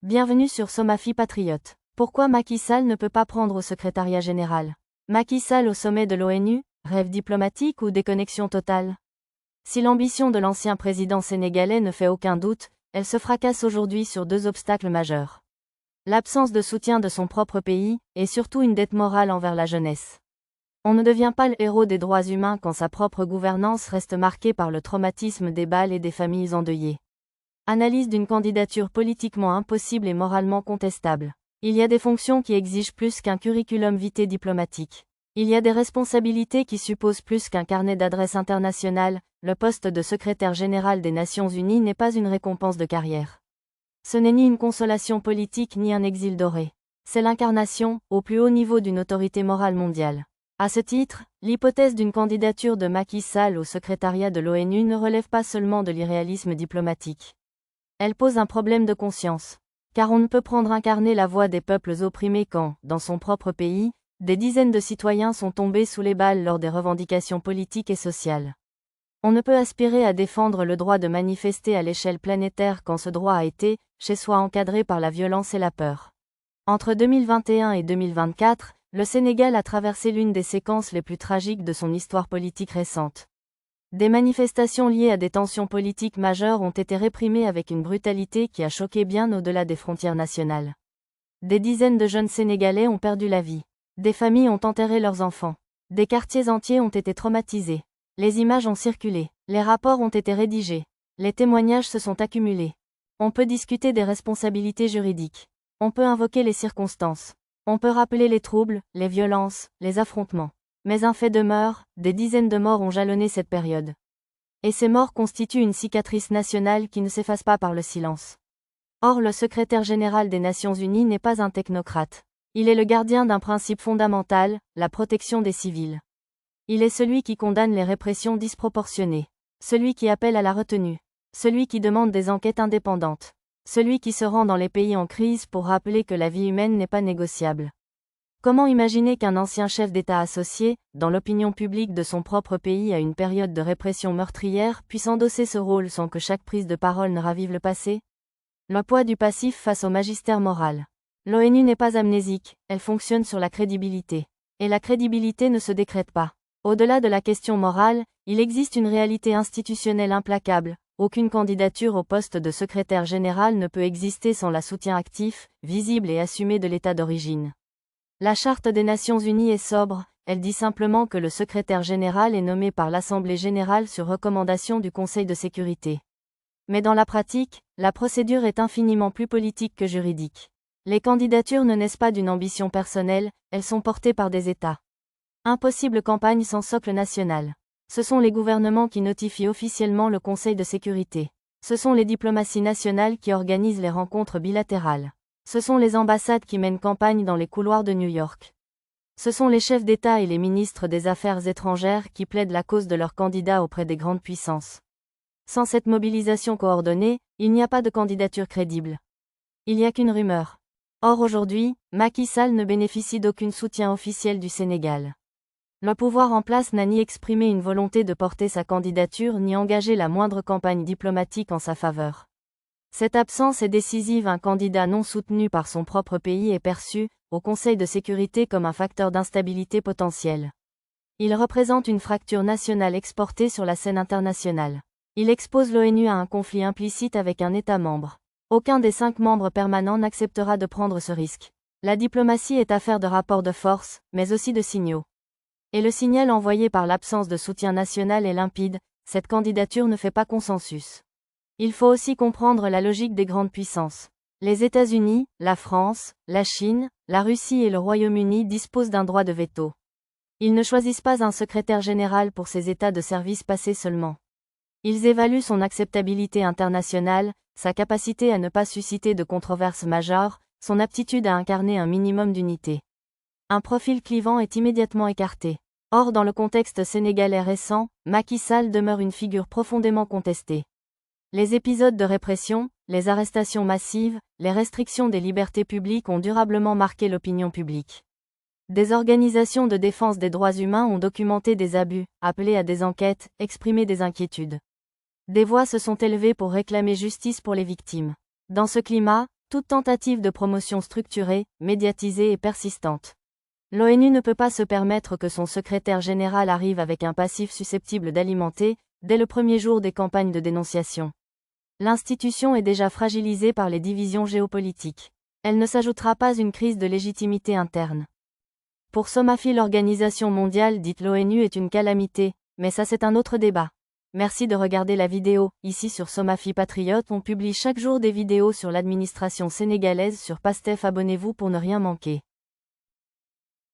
Bienvenue sur Somafi Patriote. Pourquoi Macky Sall ne peut pas prendre au secrétariat général? Macky Sall au sommet de l'ONU, rêve diplomatique ou déconnexion totale? Si l'ambition de l'ancien président sénégalais ne fait aucun doute, elle se fracasse aujourd'hui sur deux obstacles majeurs. L'absence de soutien de son propre pays, et surtout une dette morale envers la jeunesse. On ne devient pas le héros des droits humains quand sa propre gouvernance reste marquée par le traumatisme des balles et des familles endeuillées. Analyse d'une candidature politiquement impossible et moralement contestable. Il y a des fonctions qui exigent plus qu'un curriculum vitae diplomatique. Il y a des responsabilités qui supposent plus qu'un carnet d'adresses international. Le poste de secrétaire général des Nations Unies n'est pas une récompense de carrière. Ce n'est ni une consolation politique ni un exil doré. C'est l'incarnation, au plus haut niveau d'une autorité morale mondiale. À ce titre, l'hypothèse d'une candidature de Macky Sall au secrétariat de l'ONU ne relève pas seulement de l'irréalisme diplomatique. Elle pose un problème de conscience. Car on ne peut prendre incarner la voix des peuples opprimés quand, dans son propre pays, des dizaines de citoyens sont tombés sous les balles lors des revendications politiques et sociales. On ne peut aspirer à défendre le droit de manifester à l'échelle planétaire quand ce droit a été, chez soi, encadré par la violence et la peur. Entre 2021 et 2024, le Sénégal a traversé l'une des séquences les plus tragiques de son histoire politique récente. Des manifestations liées à des tensions politiques majeures ont été réprimées avec une brutalité qui a choqué bien au-delà des frontières nationales. Des dizaines de jeunes Sénégalais ont perdu la vie. Des familles ont enterré leurs enfants. Des quartiers entiers ont été traumatisés. Les images ont circulé. Les rapports ont été rédigés. Les témoignages se sont accumulés. On peut discuter des responsabilités juridiques. On peut invoquer les circonstances. On peut rappeler les troubles, les violences, les affrontements. Mais un fait demeure, des dizaines de morts ont jalonné cette période. Et ces morts constituent une cicatrice nationale qui ne s'efface pas par le silence. Or, le secrétaire général des Nations Unies n'est pas un technocrate. Il est le gardien d'un principe fondamental, la protection des civils. Il est celui qui condamne les répressions disproportionnées. Celui qui appelle à la retenue. Celui qui demande des enquêtes indépendantes. Celui qui se rend dans les pays en crise pour rappeler que la vie humaine n'est pas négociable. Comment imaginer qu'un ancien chef d'État associé, dans l'opinion publique de son propre pays à une période de répression meurtrière, puisse endosser ce rôle sans que chaque prise de parole ne ravive le passé? Le poids du passif face au magistère moral. L'ONU n'est pas amnésique, elle fonctionne sur la crédibilité. Et la crédibilité ne se décrète pas. Au-delà de la question morale, il existe une réalité institutionnelle implacable. Aucune candidature au poste de secrétaire général ne peut exister sans le soutien actif, visible et assumé de l'État d'origine. La Charte des Nations Unies est sobre, elle dit simplement que le secrétaire général est nommé par l'Assemblée générale sur recommandation du Conseil de sécurité. Mais dans la pratique, la procédure est infiniment plus politique que juridique. Les candidatures ne naissent pas d'une ambition personnelle, elles sont portées par des États. Impossible campagne sans socle national. Ce sont les gouvernements qui notifient officiellement le Conseil de sécurité. Ce sont les diplomaties nationales qui organisent les rencontres bilatérales. Ce sont les ambassades qui mènent campagne dans les couloirs de New York. Ce sont les chefs d'État et les ministres des Affaires étrangères qui plaident la cause de leurs candidats auprès des grandes puissances. Sans cette mobilisation coordonnée, il n'y a pas de candidature crédible. Il n'y a qu'une rumeur. Or aujourd'hui, Macky Sall ne bénéficie d'aucun soutien officiel du Sénégal. Le pouvoir en place n'a ni exprimé une volonté de porter sa candidature ni engagé la moindre campagne diplomatique en sa faveur. Cette absence est décisive. Un candidat non soutenu par son propre pays est perçu, au Conseil de sécurité, comme un facteur d'instabilité potentielle. Il représente une fracture nationale exportée sur la scène internationale. Il expose l'ONU à un conflit implicite avec un État membre. Aucun des 5 membres permanents n'acceptera de prendre ce risque. La diplomatie est affaire de rapports de force, mais aussi de signaux. Et le signal envoyé par l'absence de soutien national est limpide, cette candidature ne fait pas consensus. Il faut aussi comprendre la logique des grandes puissances. Les États-Unis, la France, la Chine, la Russie et le Royaume-Uni disposent d'un droit de veto. Ils ne choisissent pas un secrétaire général pour ces états de service passés seulement. Ils évaluent son acceptabilité internationale, sa capacité à ne pas susciter de controverses majeures, son aptitude à incarner un minimum d'unité. Un profil clivant est immédiatement écarté. Or, dans le contexte sénégalais récent, Macky Sall demeure une figure profondément contestée. Les épisodes de répression, les arrestations massives, les restrictions des libertés publiques ont durablement marqué l'opinion publique. Des organisations de défense des droits humains ont documenté des abus, appelé à des enquêtes, exprimé des inquiétudes. Des voix se sont élevées pour réclamer justice pour les victimes. Dans ce climat, Toute tentative de promotion structurée, médiatisée et persistante. L'ONU ne peut pas se permettre que son secrétaire général arrive avec un passif susceptible d'alimenter, dès le premier jour des campagnes de dénonciation. L'institution est déjà fragilisée par les divisions géopolitiques. Elle ne s'ajoutera pas une crise de légitimité interne. Pour SOMAFI, l'organisation mondiale dite l'ONU est une calamité, mais ça c'est un autre débat. Merci de regarder la vidéo. Ici sur SOMAFI Patriote, on publie chaque jour des vidéos sur l'administration sénégalaise sur Pastef. Abonnez-vous pour ne rien manquer.